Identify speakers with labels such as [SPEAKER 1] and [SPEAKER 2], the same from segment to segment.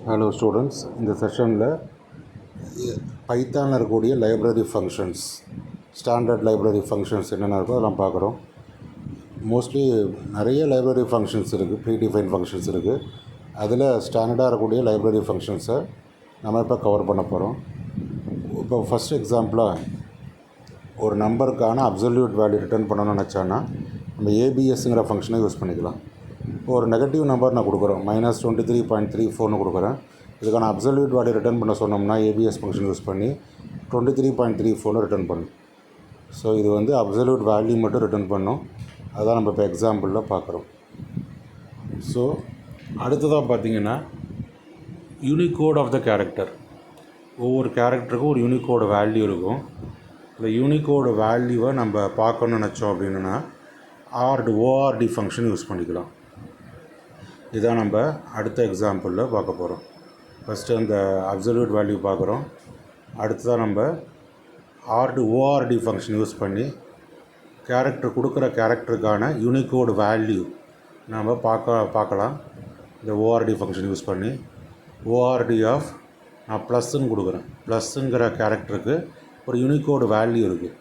[SPEAKER 1] Hello students, இந்த செஷனில் பைத்தானில் இருக்கக்கூடிய library functions, standard library functions என்னென்ன இருக்கோ அதெல்லாம் பார்க்குறோம். மோஸ்ட்லி நிறைய லைப்ரரி ஃபங்க்ஷன்ஸ் இருக்குது, ப்ரீடிஃபைன் ஃபங்க்ஷன்ஸ் இருக்குது. அதில் ஸ்டாண்டர்டாக இருக்கக்கூடிய லைப்ரரி ஃபங்க்ஷன்ஸை நம்ம இப்போ கவர் பண்ண போகிறோம். இப்போ ஃபஸ்ட் எக்ஸாம்பிளாக ஒரு நம்பருக்கான அப்சல்யூட் வேல்யூ ரிட்டர்ன் பண்ணணும்னு நினச்சோன்னா நம்ம ஏபிஎஸ்ங்கிற ஃபங்க்ஷனை யூஸ் பண்ணிக்கலாம். இப்போ ஒரு நெகட்டிவ் நம்பர் நான் கொடுக்குறோம், -23.34 கொடுக்குறேன். இதுக்கான அப்சல்யூட் வேல்யூ ரிட்டர்ன் பண்ண சொன்னோம்னா ஏபிஎஸ் ஃபங்க்ஷன் யூஸ் பண்ணி 23.34 ரிட்டர்ன் பண்ணும். ஸோ இது வந்து அப்சல்யூட் வேல்யூ மட்டும் ரிட்டர்ன் பண்ணும். அதான் நம்ம இப்போ எக்ஸாம்பிளில் பார்க்குறோம். ஸோ அடுத்ததாக பார்த்தீங்கன்னா யூனிகோட் ஆஃப் த கேரக்டர். ஒவ்வொரு கேரக்டருக்கும் ஒரு யூனிகோடு வேல்யூ இருக்கும். இந்த யூனிகோடு வேல்யூவை நம்ம பார்க்கணுன்னு நினச்சோம் அப்படின்னா ஓஆர்டி ஃபங்க்ஷன் யூஸ் பண்ணிக்கலாம். இதான் நம்ம அடுத்த எக்ஸாம்பிளில் பார்க்க போகிறோம். ஃபஸ்ட்டு அந்த அப்சல்யூட் வேல்யூ பார்க்குறோம். அடுத்ததாக நம்ம ஓஆர்டி ஃபங்க்ஷன் யூஸ் பண்ணி கொடுக்குற கேரக்டருக்கான யூனிகோடு வேல்யூ நம்ம பார்க்கலாம். இந்த ஓஆர்டி ஃபங்க்ஷன் யூஸ் பண்ணி ஓஆர்டி ஆஃப் நான் ப்ளஸ்ன்னு கொடுக்குறேன். ப்ளஸ்ஸுங்கிற கேரக்டருக்கு ஒரு யூனிகோடு வேல்யூ இருக்குது.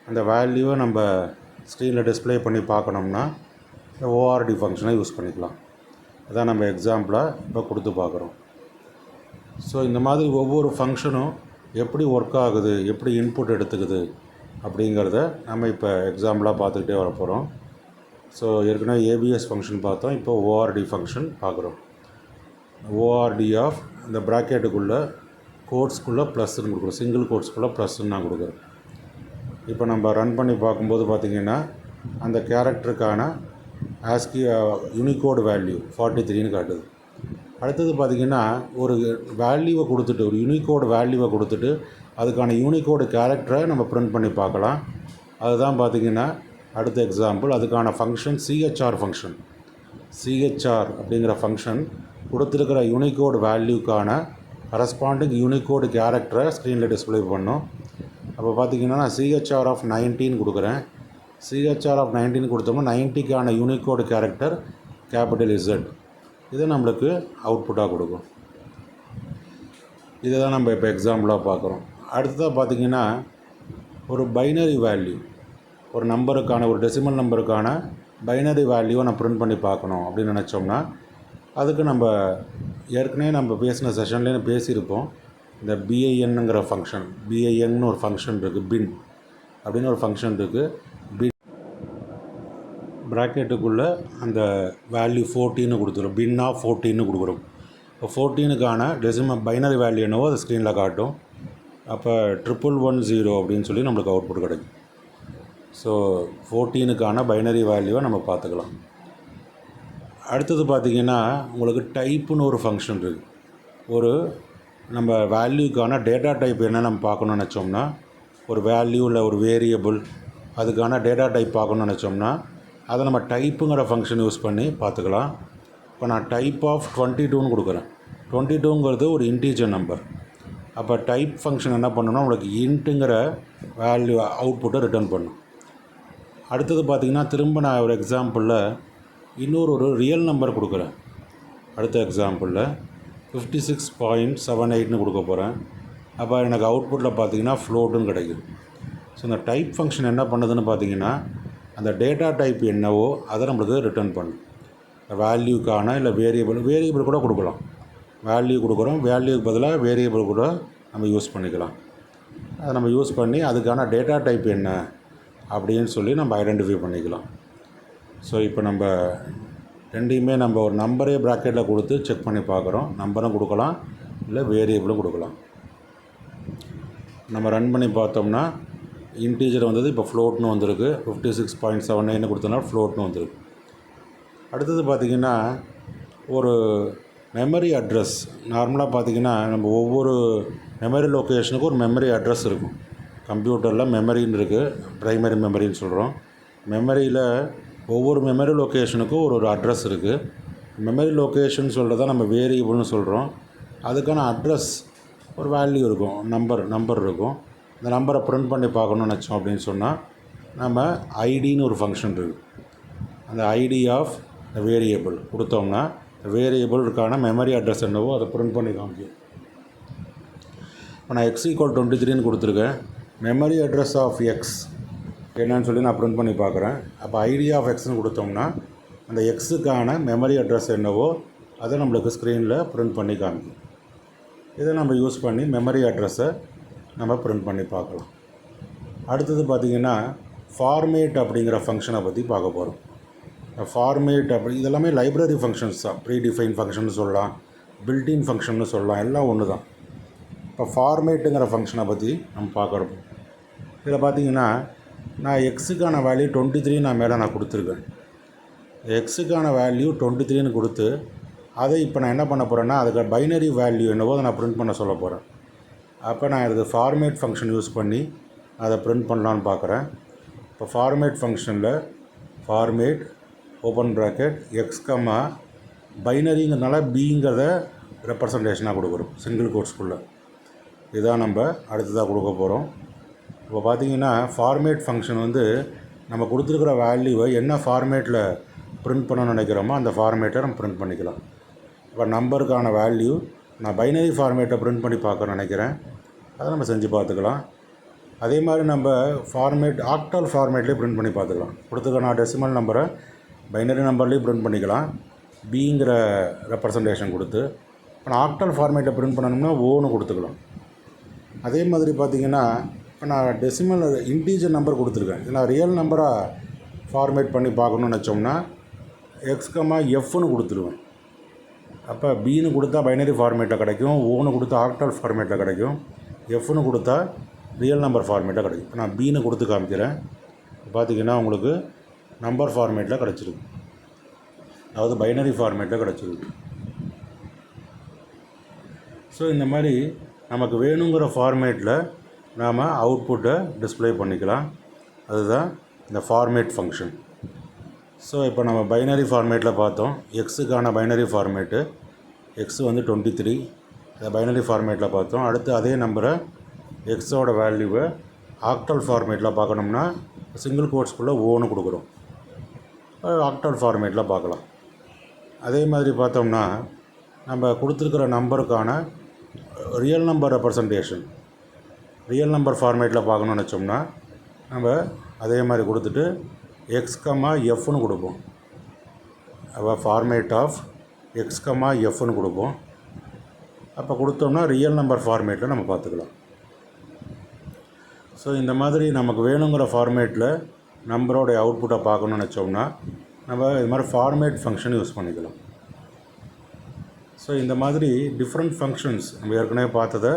[SPEAKER 1] அந்த வேல்யூவை நம்ம ஸ்க்ரீனில் டிஸ்பிளே பண்ணி பார்க்கணும்னா இந்த ஓஆர்டி ஃபங்க்ஷனை யூஸ் பண்ணிக்கலாம். அதான் நம்ம எக்ஸாம்பிளாக இப்போ கொடுத்து பார்க்குறோம். ஸோ இந்த மாதிரி ஒவ்வொரு ஃபங்க்ஷனும் எப்படி ஒர்க் ஆகுது, எப்படி இன்புட் எடுத்துக்குது அப்படிங்கிறத நம்ம இப்போ எக்ஸாம்பிளாக பார்த்துக்கிட்டே வர போகிறோம். ஸோ ஏற்கனவே ஏபிஎஸ் ஃபங்க்ஷன் பார்த்தோம், இப்போ ஓஆர்டி ஃபங்க்ஷன் பார்க்குறோம். ஓஆர்டி ஆஃப் இந்த ப்ராக்கெட்டுக்குள்ளே கோட்ஸ்குள்ளே ப்ளஸ்ன்னு கொடுக்குறோம், சிங்கிள் கோட்ஸ்குள்ளே ப்ளஸ்ன்னு நான் கொடுக்குறேன். இப்போ நம்ம ரன் பண்ணி பார்க்கும்போது பார்த்திங்கன்னா அந்த கேரக்டருக்கான ஆஸ்கி யூனிகோடு வேல்யூ 43ன்னு காட்டுது. அடுத்தது பார்த்திங்கன்னா ஒரு வேல்யூவை கொடுத்துட்டு, ஒரு யூனிகோடு வேல்யூவை கொடுத்துட்டு அதுக்கான யூனிகோடு கேரக்டரை நம்ம ப்ரிண்ட் பண்ணி பார்க்கலாம். அதுதான் பார்த்திங்கன்னா அடுத்த எக்ஸாம்பிள். அதுக்கான ஃபங்க்ஷன் சிஹெச்ஆர் ஃபங்க்ஷன். சிஹெச்ஆர் அப்படிங்கிற ஃபங்க்ஷன் கொடுத்துருக்கிற யூனிகோடு வேல்யூக்கான கரஸ்பாண்டிங் யூனிகோடு கேரக்டரை ஸ்க்ரீனில் டிஸ்பிளே பண்ணோம். அப்போ பார்த்திங்கன்னா நான் சிஹெச்ஆர் ஆஃப் 19 கொடுக்குறேன். சிஹெச்ஆர் ஆஃப் 19 கொடுத்தோம்னா 90க்கான யூனிகோடு கேரக்டர் கேபிட்டல் இசட். இதை நம்மளுக்கு அவுட்புட்டாக கொடுக்கும். இதை தான் நம்ம இப்போ எக்ஸாம்பிளாக பார்க்குறோம். அடுத்ததாக பார்த்திங்கன்னா ஒரு பைனரி வேல்யூ, ஒரு நம்பருக்கான, ஒரு டெசிமல் நம்பருக்கான பைனரி வேல்யூவை நான் ப்ரிண்ட் பண்ணி பார்க்கணும் அப்படின்னு நினச்சோம்னா அதுக்கு நம்ம ஏற்கனவே நம்ம பேசின செஷன்லேயே பேசியிருப்போம். இந்த பிஐஎன்னுங்கிற ஃபங்க்ஷன், பிஐஎன்னு ஒரு ஃபங்க்ஷன் இருக்குது, பின் அப்படின்னு ஒரு ஃபங்க்ஷன் இருக்குது. பின் ப்ராக்கெட்டுக்குள்ளே அந்த வேல்யூ 14 கொடுத்துரும், பின் ஆஃப் 14 கொடுக்குறோம். இப்போ 14க்கான டெசிமல் பைனரி வேல்யூ என்னவோ அது ஸ்க்ரீனில் காட்டும். அப்போ 1110 அப்படின்னு சொல்லி நம்மளுக்கு அவுட்புட் கிடைக்கும். ஸோ 14க்கான பைனரி வேல்யூவை நம்ம பார்த்துக்கலாம். அடுத்தது பார்த்திங்கன்னா உங்களுக்கு டைப்புன்னு ஒரு ஃபங்க்ஷன் இருக்குது. ஒரு நம்ம வேல்யூக்கான டேட்டா டைப் என்ன நம்ம பார்க்கணுன்னு நினச்சோம்னா, ஒரு வேல்யூ இல்லை ஒரு வேரியபிள் அதுக்கான டேட்டா டைப் பார்க்கணுன்னு நினச்சோம்னா அதை நம்ம டைப்புங்கிற ஃபங்க்ஷன் யூஸ் பண்ணி பார்த்துக்கலாம். இப்போ நான் டைப் ஆஃப் 22ன்னு கொடுக்குறேன். 22ங்கிறது ஒரு இன்டீஜர் நம்பர். அப்போ டைப் ஃபங்க்ஷன் என்ன பண்ணணும்னா உங்களுக்கு இன்ட்டுங்கிற வேல்யூ அவுட்புட்டை ரிட்டர்ன் பண்ணும். அடுத்தது பார்த்திங்கன்னா திரும்ப நான் ஒரு எக்ஸாம்பிளில் இன்னொரு ரியல் நம்பர் கொடுக்குறேன். அடுத்த எக்ஸாம்பிளில் 56.78ன்னு கொடுக்க போகிறேன். அப்போ எனக்கு அவுட்புட்டில் பார்த்திங்கன்னா ஃப்ளோட்டுன்னு கிடைக்குது. ஸோ இந்த டைப் ஃபங்க்ஷன் என்ன பண்ணுதுன்னு பார்த்திங்கன்னா அந்த டேட்டா டைப் என்னவோ அதை நம்மளுக்கு ரிட்டர்ன் பண்ணும். வேல்யூக்கான இல்லை வேரியபிள் கூட கொடுக்கலாம். வேல்யூ கொடுக்குறோம், வேல்யூக்கு பதிலாக வேரியபிள் கூட நம்ம யூஸ் பண்ணிக்கலாம். அதை நம்ம யூஸ் பண்ணி அதுக்கான டேட்டா டைப் என்ன அப்படின்னு சொல்லி நம்ம ஐடென்டிஃபை பண்ணிக்கலாம். ஸோ இப்போ நம்ம ரெண்டையுமே நம்ம ஒரு நம்பரே ப்ராக்கெட்டில் கொடுத்து செக் பண்ணி பார்க்குறோம். நம்பரும் கொடுக்கலாம், இல்லை வேரியபிளும் கொடுக்கலாம். நம்ம ரன் பண்ணி பார்த்தோம்னா இன்டீஜர் வந்தது, இப்போ ஃப்ளோட்னு வந்திருக்கு. 56.79 கொடுத்தோம்னா ஃப்ளோட்னு வந்திருக்கு. அடுத்தது பார்த்திங்கன்னா ஒரு மெமரி அட்ரஸ். நார்மலாக பார்த்திங்கன்னா நம்ம ஒவ்வொரு மெமரி லொக்கேஷனுக்கும் ஒரு மெமரி அட்ரஸ் இருக்கும். கம்ப்யூட்டரில் மெமரின்னு இருக்குது, ப்ரைமரி மெமரின்னு சொல்கிறோம். மெமரியில் ஒவ்வொரு மெமரி லொக்கேஷனுக்கும் ஒரு அட்ரஸ் இருக்குது. மெமரி லொக்கேஷன் சொல்கிறத நம்ம வேரியபிள்னு சொல்கிறோம். அதுக்கான அட்ரஸ் ஒரு வேல்யூ இருக்கும், நம்பர் இருக்கும். இந்த நம்பரை ப்ரிண்ட் பண்ணி பார்க்கணுன்னு நினச்சோம் அப்படின்னு சொன்னால் நம்ம ஐடின்னு ஒரு ஃபங்க்ஷன் இருக்குது. அந்த ஐடி ஆஃப் வேரியபிள் கொடுத்தோம்னா வேரியபிளுக்கான மெமரி அட்ரஸ் என்னவோ அதை பிரிண்ட் பண்ணி காமிக்கும். இப்போ நான் x = 23ன்னு கொடுத்துருக்கேன். மெமரி அட்ரஸ் ஆஃப் எக்ஸ் என்னன்னு சொல்லி நான் பிரிண்ட் பண்ணி பார்க்குறேன். அப்போ ஐடி ஆஃப் எக்ஸ்னு கொடுத்தோம்னா அந்த எக்ஸுக்கான மெமரி அட்ரஸ் என்னவோ அதை நம்மளுக்கு ஸ்க்ரீனில் பிரிண்ட் பண்ணி காமிக்கும். இதை நம்ம யூஸ் பண்ணி மெமரி அட்ரஸை நம்ம பிரிண்ட் பண்ணி பார்க்கலாம். அடுத்தது பார்த்திங்கன்னா ஃபார்மேட் அப்படிங்கிற ஃபங்க்ஷனை பற்றி பார்க்க போகிறோம். ஃபார்மேட் இதெல்லாமே லைப்ரரி ஃபங்க்ஷன்ஸ் தான். ப்ரீடிஃபைன் ஃபங்க்ஷன் சொல்லலாம், பில்டின் ஃபங்க்ஷன்னு சொல்லலாம், எல்லாம் ஒன்று தான். இப்போ ஃபார்மேட்டுங்கிற ஃபங்க்ஷனை பற்றி நம்ம பார்க்குறோம். இதில் பார்த்திங்கன்னா நான் எக்ஸுக்கான வேல்யூ 23 நான் கொடுத்துருக்கேன். எக்ஸுக்கான வேல்யூ 23ன்னு கொடுத்து அதை இப்போ நான் என்ன பண்ண போகிறேன்னா அதுக்கு பைனரி வேல்யூ என்னவோ அதை நான் பிரிண்ட் பண்ண சொல்ல போகிறேன். அப்போ நான் இதுக்கு ஃபார்மேட் ஃபங்க்ஷன் யூஸ் பண்ணி அதை பிரிண்ட் பண்ணலான்னு பார்க்குறேன். இப்போ ஃபார்மேட் ஃபங்க்ஷனில் ஃபார்மேட் ஓப்பன் ப்ராக்கெட் எக்ஸ் கம்மா பைனரிங்கிறதுனால பிங்கிறத ரெப்ரசன்டேஷனாக கொடுக்குறோம் சிங்கிள் கோட்ஸ்குள்ளே. இதுதான் நம்ம அடுத்ததாக கொடுக்க போகிறோம். இப்போ பார்த்திங்கன்னா ஃபார்மேட் ஃபங்க்ஷன் வந்து நம்ம கொடுத்துருக்குற வேல்யூவை என்ன ஃபார்மேட்டில் பிரிண்ட் பண்ணணும்னு நினைக்கிறோமோ அந்த ஃபார்மேட்டை நம்ம பிரிண்ட் பண்ணிக்கலாம். இப்போ நம்பருக்கான வேல்யூ நான் பைனரி ஃபார்மேட்டை பிரிண்ட் பண்ணி பார்க்க நினைக்கிறேன். அதை நம்ம செஞ்சு பார்த்துக்கலாம். அதே மாதிரி நம்ம ஃபார்மேட் ஆக்டல் ஃபார்மேட்லேயே பிரிண்ட் பண்ணி பார்த்துக்கலாம். கொடுத்துருக்க டெசிமல் நம்பரை பைனரி நம்பர்லேயும் பிரிண்ட் பண்ணிக்கலாம், பிங்கிற ரெப்ரசன்டேஷன் கொடுத்து. இப்போ நான் ஆக்டல் ஃபார்மேட்டை பிரிண்ட் பண்ணணும்னா ஓன்னு கொடுத்துக்கலாம். அதே மாதிரி பார்த்திங்கன்னா இப்போ நான் டெசிமல் இன்டீஜர் நம்பர் கொடுத்துருக்கேன். இதில் ரியல் நம்பராக ஃபார்மேட் பண்ணி பார்க்கணுன்னு வச்சோம்னா எக்ஸ் கம்மா எஃப்னு கொடுத்துருவேன். அப்போ பின்னு கொடுத்தா பைனரி ஃபார்மேட்டில் கிடைக்கும், ஓன்னு கொடுத்தா ஆக்டல் ஃபார்மேட்டில் கிடைக்கும், எஃப்னு கொடுத்தா ரியல் நம்பர் ஃபார்மேட்டில் கிடைக்கும். இப்போ நான் பின்னு கொடுத்து காமிக்கிறேன். பார்த்திங்கன்னா உங்களுக்கு நம்பர் ஃபார்மேட்டில் கிடச்சிருக்கு, அதாவது பைனரி ஃபார்மேட்டில் கிடச்சிருக்கு. ஸோ இந்த மாதிரி நமக்கு வேணுங்கிற ஃபார்மேட்டில் நாம் அவுட்புட்டை டிஸ்ப்ளே பண்ணிக்கலாம். அதுதான் இந்த ஃபார்மேட் ஃபங்க்ஷன். ஸோ இப்போ நம்ம பைனரி ஃபார்மேட்டில் பார்த்தோம். எக்ஸுக்கான பைனரி ஃபார்மேட்டு எக்ஸ் வந்து 23, இந்த பைனரி ஃபார்மேட்டில் பார்த்தோம். அடுத்து அதே நம்பரை எக்ஸோட வேல்யூவை ஆக்டல் ஃபார்மேட்டில் பார்க்கணும்னா சிங்கிள் கோட்ஸ்குள்ளே ஓன்னு கொடுக்குறோம், ஆக்டல் ஃபார்மேட்டில் பார்க்கலாம். அதே மாதிரி பார்த்தோம்னா நம்ம கொடுத்துருக்கிற நம்பருக்கான real number representation real number ஃபார்மேட்டில் பார்க்கணுன்னு நினச்சோம்னா நம்ம அதே மாதிரி கொடுத்துட்டு எக்ஸ் கம்மா எஃப்னு கொடுப்போம். அப்போ ஃபார்மேட் ஆஃப் எக்ஸ் கம்மா எஃப்னு கொடுப்போம். அப்போ கொடுத்தோம்னா ரியல் நம்பர் ஃபார்மேட்டில் நம்ம பார்த்துக்கலாம். ஸோ இந்த மாதிரி நமக்கு வேணுங்கிற ஃபார்மேட்டில் நம்பரோடைய அவுட்புட்டை பார்க்கணுன்னு நினச்சோம்னா நம்ம இது மாதிரி ஃபார்மேட் ஃபங்க்ஷன் யூஸ் பண்ணிக்கலாம். ஸோ இந்த மாதிரி டிஃப்ரெண்ட் ஃபங்க்ஷன்ஸ் நம்ம ஏற்கனவே பார்த்ததை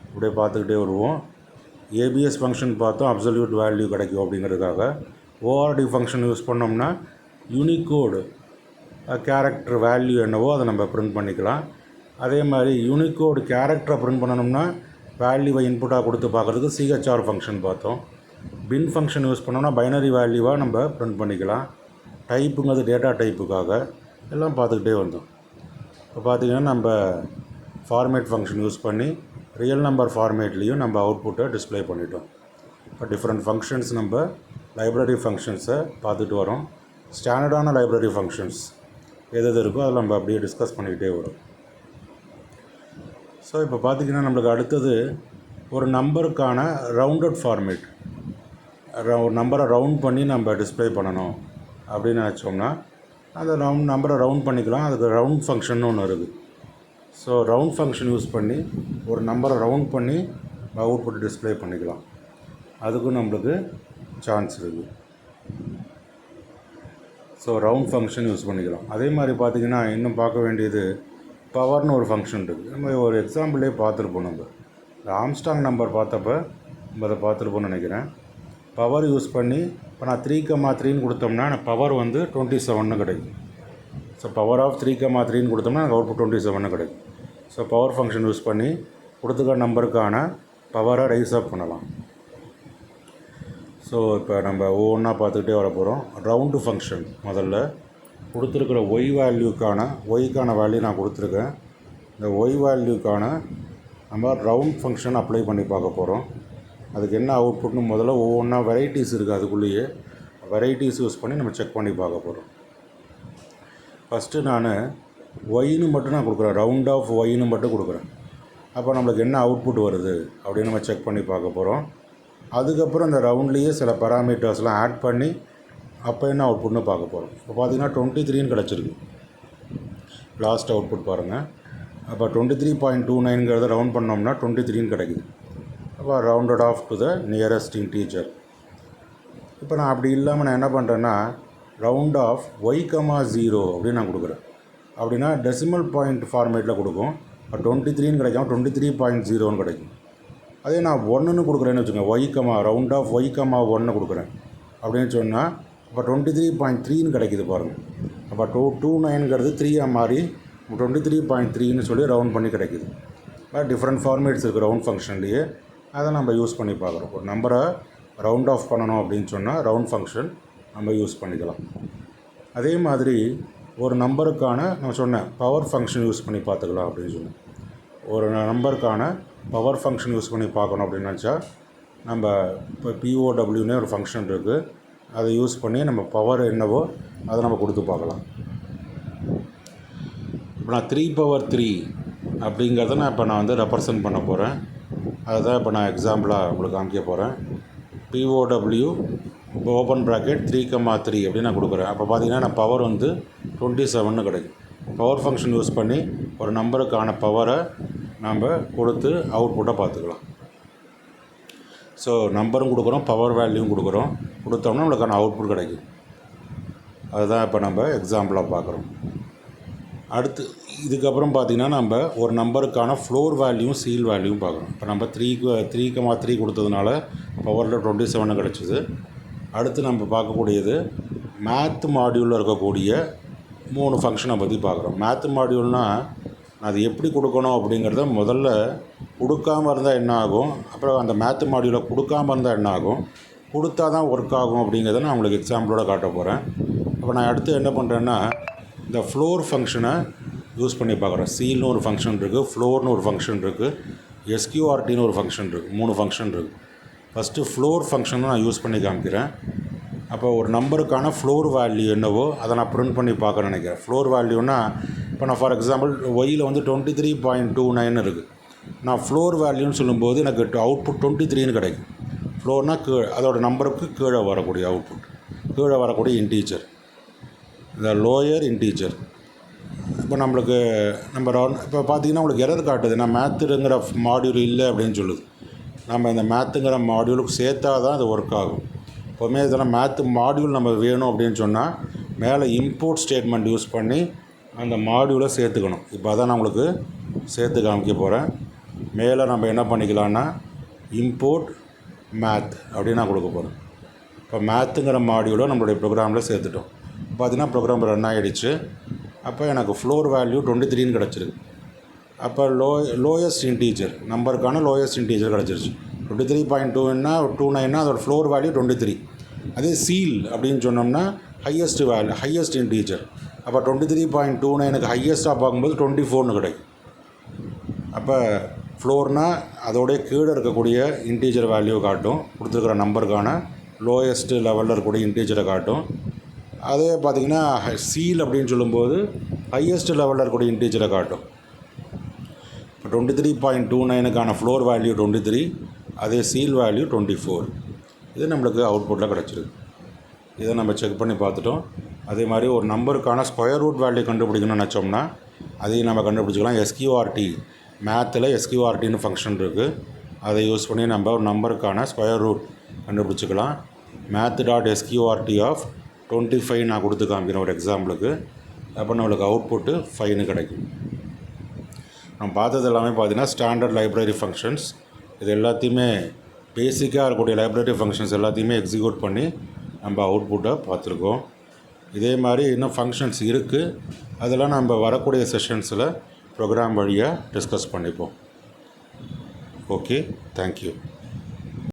[SPEAKER 1] இப்படியே பார்த்துக்கிட்டே வருவோம். ஏபிஎஸ் ஃபங்க்ஷன் பார்த்தோம், அப்சல்யூட் வேல்யூ கிடைக்கும் அப்படிங்கிறதுக்காக. ஓஆர்டி ஃபங்க்ஷன் யூஸ் பண்ணோம்னா யூனிகோடு கேரக்டர் வேல்யூ என்னவோ அதை நம்ம பிரிண்ட் பண்ணிக்கலாம். அதே மாதிரி யூனிகோடு கேரக்டரை பிரிண்ட் பண்ணணும்னா வேல்யூவை இன்புட்டாக கொடுத்து பார்க்குறதுக்கு சிஹெச்ஆர் ஃபங்க்ஷன் பார்த்தோம். பின் ஃபங்க்ஷன் யூஸ் பண்ணோம்னா பைனரி வேல்யூவாக நம்ம பிரிண்ட் பண்ணிக்கலாம். டைப்புங்கிறது டேட்டா டைப்புக்காக எல்லாம் பார்த்துக்கிட்டே வந்தோம். இப்போ பார்த்திங்கன்னா நம்ம ஃபார்மேட் ஃபங்க்ஷன் யூஸ் பண்ணி ரியல் நம்பர் ஃபார்மேட்லேயும் நம்ம அவுட்புட்டை டிஸ்ப்ளே பண்ணிட்டோம். இப்போ டிஃப்ரெண்ட் ஃபங்க்ஷன்ஸ் நம்ம லைப்ரரி ஃபங்க்ஷன்ஸை பார்த்துட்டு வரோம். ஸ்டாண்டர்டான லைப்ரரி ஃபங்க்ஷன்ஸ் எது இருக்கோ அதில் நம்ம அப்படியே டிஸ்கஸ் பண்ணிக்கிட்டே வரோம். ஸோ இப்போ பார்த்திங்கன்னா நம்மளுக்கு அடுத்தது ஒரு நம்பருக்கான ரவுண்டட் ஃபார்மேட், ஒரு நம்பரை ரவுண்ட் பண்ணி நம்ம டிஸ்ப்ளே பண்ணணும் அப்படின்னு நினச்சோம்னா அந்த நம்பரை ரவுண்ட் பண்ணிக்கலாம். அதுக்கு ரவுண்ட் ஃபங்க்ஷன் ஒன்று இருக்குது. ஸோ ரவுண்ட் ஃபங்க்ஷன் யூஸ் பண்ணி ஒரு நம்பரை ரவுண்ட் பண்ணி அவுட்புட் டிஸ்ப்ளே பண்ணிக்கலாம். அதுக்கும் நம்மளுக்கு சான்ஸ் இருக்குது. ஸோ ரவுண்ட் ஃபங்க்ஷன் யூஸ் பண்ணிக்கலாம். அதே மாதிரி பார்த்திங்கன்னா இன்னும் பார்க்க வேண்டியது பவர்னு ஒரு ஃபங்க்ஷன் இருக்குது. நம்ம ஒரு எக்ஸாம்பிளே பார்த்துருப்போம். நம்ம இந்த ஆம்ஸ்டாங் நம்பர் பார்த்தப்போ நம்ம அதை பார்த்துருப்போம்னு நினைக்கிறேன். பவர் யூஸ் பண்ணி இப்போ நான் 3,3ன்னு கொடுத்தோம்னா எனக்கு பவர் வந்து 27ன்னு கிடைக்கும். ஸோ பவர் ஆஃப் 3,3ன்னு கொடுத்தோம்னா எனக்கு அவுட்புட் 27ன்னு கிடைக்கும். ஸோ பவர் ஃபங்க்ஷன் யூஸ் பண்ணி கொடுத்துருக்க நம்பருக்கான பவரை ரைஸ் அப் பண்ணலாம். ஸோ இப்போ நம்ம ஒவ்வொன்றா பார்த்துக்கிட்டே வர போகிறோம். ரவுண்டு ஃபங்க்ஷன் முதல்ல கொடுத்துருக்குற ஒய்க்கான வேல்யூ நான் கொடுத்துருக்கேன். இந்த ஒய் வேல்யூக்கான நம்ம ரவுண்ட் ஃபங்க்ஷன் அப்ளை பண்ணி பார்க்க போகிறோம். அதுக்கு என்ன அவுட்புட்னு முதல்ல ஒவ்வொன்றா வெரைட்டிஸ் இருக்குது, அதுக்குள்ளேயே வெரைட்டிஸ் யூஸ் பண்ணி நம்ம செக் பண்ணி பார்க்க போகிறோம். ஃபஸ்ட்டு நான் ஒய்னு மட்டும் நான் கொடுக்குறேன், ரவுண்ட் ஆஃப் ஒய்னு மட்டும் கொடுக்குறேன். அப்போ நம்மளுக்கு என்ன அவுட்புட் வருது அப்படின்னு நம்ம செக் பண்ணி பார்க்க போகிறோம். அதுக்கப்புறம் இந்த ரவுண்ட்லேயே சில பேராமீட்டர்ஸ்லாம் ஆட் பண்ணி அப்போ என்ன அவுட்புட்னு பார்க்க போகிறோம். இப்போ பார்த்தீங்கன்னா 23ன்னு கிடச்சிருக்கு லாஸ்ட் அவுட்புட் பாருங்கள். அப்போ 23.29ங்கிறத ரவுண்ட் பண்ணோம்னா 23ன்னு கிடைக்குது. அப்போ rounded of to the nearest integer. இப்போ நான் அப்படி இல்லாமல் நான் என்ன பண்ணுறேன்னா ரவுண்ட் ஆஃப் y,0 அப்படின்னு நான் கொடுக்குறேன். அப்படின்னா டெசிமல் பாயிண்ட் ஃபார்மேட்டில் கொடுக்கும். இப்போ 23ன்னு கிடைக்கும், 23.0ன்னு கிடைக்கும். அதே நான் 1ன்னு கொடுக்குறேன்னு வச்சுக்கோங்க, ரவுண்ட் ஆஃப் y,1 கொடுக்குறேன் அப்படின்னு சொன்னால் அப்போ 23.3ன்னு கிடைக்கிது பாருங்கள். அப்போ 29ங்கிறது 3ஆக மாறி 23.3ன்னு சொல்லி ரவுண்ட் பண்ணி கிடைக்கிது. டிஃப்ரெண்ட் ஃபார்மேட்ஸ் இருக்குது ரவுண்ட் ஃபங்க்ஷன்லேயே, அதை நம்ம யூஸ் பண்ணி பார்க்குறோம். ஒரு நம்பரை ரவுண்ட் ஆஃப் பண்ணணும் அப்படின்னு சொன்னால் ரவுண்ட் ஃபங்க்ஷன் நம்ம யூஸ் பண்ணிக்கலாம். அதே மாதிரி ஒரு நம்பருக்கான நான் சொன்னேன் பவர் ஃபங்க்ஷன் யூஸ் பண்ணி பார்த்துக்கலாம் அப்படின்னு சொன்னேன். ஒரு நம்பருக்கான பவர் ஃபங்க்ஷன் யூஸ் பண்ணி பார்க்கணும் அப்படின்னு நினச்சா நம்ம இப்போ POWனே ஒரு ஃபங்க்ஷன் இருக்குது, அதை யூஸ் பண்ணி நம்ம பவர் என்னவோ அதை நம்ம கொடுத்து பார்க்கலாம். இப்போ நான் 3/3 அப்படிங்கிறத நான் வந்து ரெப்ரசன்ட் பண்ண போகிறேன். அதுதான் இப்போ நான் எக்ஸாம்பிளாக உங்களுக்கு காமிக்க போகிறேன். POW இப்போ ஓப்பன் ப்ராக்கெட் 3,3 அப்படின்னு நான் கொடுக்குறேன். அப்போ பார்த்தீங்கன்னா நான் பவர் வந்து 27ன்னு கிடைக்கும். பவர் ஃபங்க்ஷன் யூஸ் பண்ணி ஒரு நம்பருக்கான பவரை நம்ம கொடுத்து அவுட்புட்டை பார்த்துக்கலாம். ஸோ நம்பரும் கொடுக்குறோம், பவர் வேல்யூவும் கொடுத்தோம்னா நம்மளுக்கான அவுட்புட் கிடைக்கும். அதுதான் இப்போ நம்ம எக்ஸாம்பிளாக பார்க்குறோம். அடுத்து இதுக்கப்புறம் பார்த்திங்கன்னா நம்ம ஒரு நம்பருக்கான ஃப்ளோர் வேல்யூவும் சீல் வேல்யூவும் பார்க்குறோம். இப்போ நம்ம 3,3 கொடுத்ததுனால பவரில் 27 கிடச்சிது. அடுத்து நம்ம பார்க்கக்கூடியது மேத் மாடியூலில் இருக்கக்கூடிய 3 ஃபங்க்ஷனை பற்றி பார்க்குறோம். மேத் மாடியூல்னால் அது எப்படி கொடுக்கணும் அப்படிங்கிறத முதல்ல கொடுக்காமல் இருந்தால் என்ன ஆகும், அப்புறம் அந்த மேத் மாடியூலை கொடுக்காமல் இருந்தால் என்ன ஆகும், கொடுத்தா தான் ஒர்க் ஆகும் அப்படிங்கிறத நான் உங்களுக்கு எக்ஸாம்பிளோட காட்ட போகிறேன். அப்போ நான் அடுத்து என்ன பண்ணுறேன்னா இந்த ஃப்ளோர் ஃபங்க்ஷனை யூஸ் பண்ணி பார்க்குறேன். சீல்னு ஒரு ஃபங்க்ஷன் இருக்குது, ஃப்ளோர்னு ஒரு ஃபங்க்ஷன் இருக்குது, SQRTன்னு ஒரு ஃபங்க்ஷன் இருக்குது. 3 ஃபங்க்ஷன் இருக்குது. ஃபஸ்ட்டு ஃப்ளோர் ஃபங்க்ஷனை நான் யூஸ் பண்ணி காமிக்கிறேன். அப்போ ஒரு நம்பருக்கான ஃப்ளோர் வேல்யூ என்னவோ அதை நான் ப்ரிண்ட் பண்ணி பார்க்க நினைக்கிறேன். ஃப்ளோர் வேல்யூனா இப்போ நான் ஃபார் எக்ஸாம்பிள் ஒய்யில் வந்து 23.29 இருக்குது. நான் ஃப்ளோர் வேல்யூன்னு சொல்லும்போது எனக்கு அவுட்புட் 23ன்னு கிடைக்கும். ஃப்ளோர்னால் அதோட நம்பருக்கு கீழே வரக்கூடிய அவுட்புட், கீழே வரக்கூடிய இன்டீஜர், இந்த லோயர் இன்டீஜர். இப்போ நம்மளுக்கு இப்போ பார்த்திங்கன்னா உங்களுக்கு எரர் காட்டுது, நான் மேத்துங்கிற மாடியூல் இல்லை அப்படின்னு சொல்லுது. நம்ம இந்த மேத்துங்கிற மாடியூலுக்கு சேர்த்தா தான் அது ஒர்க் ஆகும். எப்போவுமே இதெல்லாம் மேத்து மாடியூல் நம்ம வேணும் அப்படின்னு சொன்னால் மேலே இம்போர்ட் ஸ்டேட்மெண்ட் யூஸ் பண்ணி அந்த மாடியூலை சேர்த்துக்கணும். இப்போ அதான் நான் உங்களுக்கு சேர்த்து காமிக்க போகிறேன். மேலே நம்ம என்ன பண்ணிக்கலான்னா இம்போர்ட் மேத் அப்படின்னு நான் கொடுக்க போகிறேன். இப்போ மேத்துங்கிற மாடியூலை நம்மளுடைய ப்ரோக்ராமில் சேர்த்துட்டோம். பார்த்திங்கன்னா ப்ரோக்ராம் ரன் ஆகிடுச்சு. அப்போ எனக்கு ஃப்ளோர் வேல்யூ 23ன்னு கிடச்சிருக்கு. அப்போ லோயஸ்ட் இன்டீஜர் நம்பருக்கான லோயஸ்ட் இன்டீஜர் கிடச்சிருச்சு. 23.29 அதோட ஃப்ளோர் வேல்யூ 23. அதே சீல் அப்படின்னு சொன்னோம்னா ஹையஸ்ட் இன்டீஜர். அப்போ 23.29க்கு ஹையஸ்ட்டாக பார்க்கும்போது 24ன்னு கிடைக்கும். அப்போ ஃப்ளோர்னால் அதோடைய கீழே இருக்கக்கூடிய இன்டீஜர் வேல்யூ காட்டும், கொடுத்துருக்குற நம்பருக்கான லோயஸ்ட்டு லெவலில் இருக்கக்கூடிய இன்டீஜரை காட்டும். அதே பார்த்திங்கன்னா சீல் அப்படின்னு சொல்லும்போது ஹையஸ்ட் லெவலில் இருக்கக்கூடிய இன்டீஜரை காட்டும். இப்போ 23.29க்கான ஃப்ளோர் வேல்யூ 23, அதே சீல் வேல்யூ 24. இது நம்மளுக்கு அவுட்புட்டில் கிடச்சிருக்கு. இதை நம்ம செக் பண்ணி பார்த்துட்டோம். அதே மாதிரி ஒரு நம்பருக்கான ஸ்கொயர் ரூட் வேல்யூ கண்டுபிடிக்கணும்னு நினச்சோம்னா அதையும் நம்ம கண்டுபிடிச்சிக்கலாம். SQRT மேத்தில் SQRTன்னு ஃபங்க்ஷன் இருக்குது, அதை யூஸ் பண்ணி நம்ம ஒரு நம்பருக்கான ஸ்கொயர் ரூட் கண்டுபிடிச்சிக்கலாம். math.sqrt ஆஃப் 25 நான் கொடுத்து காமிக்கிறேன் ஒரு எக்ஸாம்பிளுக்கு. அப்போ நம்மளுக்கு அவுட்புட்டு 5ன்னு கிடைக்கும். நம்ம பார்த்தது எல்லாமே பார்த்திங்கன்னா ஸ்டாண்டர்ட் லைப்ரரி ஃபங்க்ஷன்ஸ். இது எல்லாத்தையுமே பேசிக்காக இருக்கக்கூடிய லைப்ரரி ஃபங்க்ஷன்ஸ் எல்லாத்தையுமே எக்ஸிக்யூட் பண்ணி நம்ம அவுட்புட்டை பார்த்துருக்கோம். இதே மாதிரி இன்னும் ஃபங்க்ஷன்ஸ் இருக்குது, அதெல்லாம் நம்ம வரக்கூடிய செஷன்ஸில் ப்ரோக்ராம் வழியாக டிஸ்கஸ் பண்ணிப்போம். Okay, thank you.